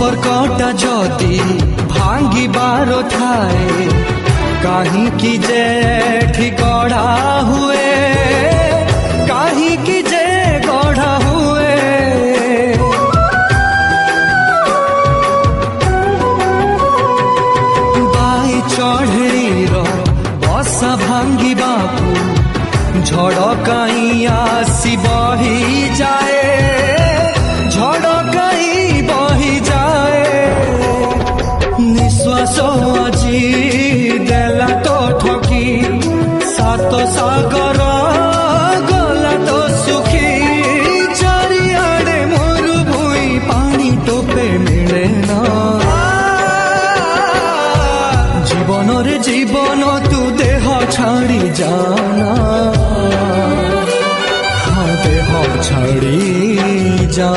संपर्कटा जदि भांगिबार थाए काहींकि जे गढ़ा हुए काहींकि जे गढ़ा हुए बाई चढ़ेईर बसा भांगिबाकू झड़ काई आसी बही जाए झड़ काई बही जाए निश्वास আজি देला तो ठकी सात सागर गला तो सुखी चारिआडे मोरू भुई पानी टोपे मिले ना जीवन रे जीवन तू देह छाड़ी जाना हाँ देह छाड़ी जा।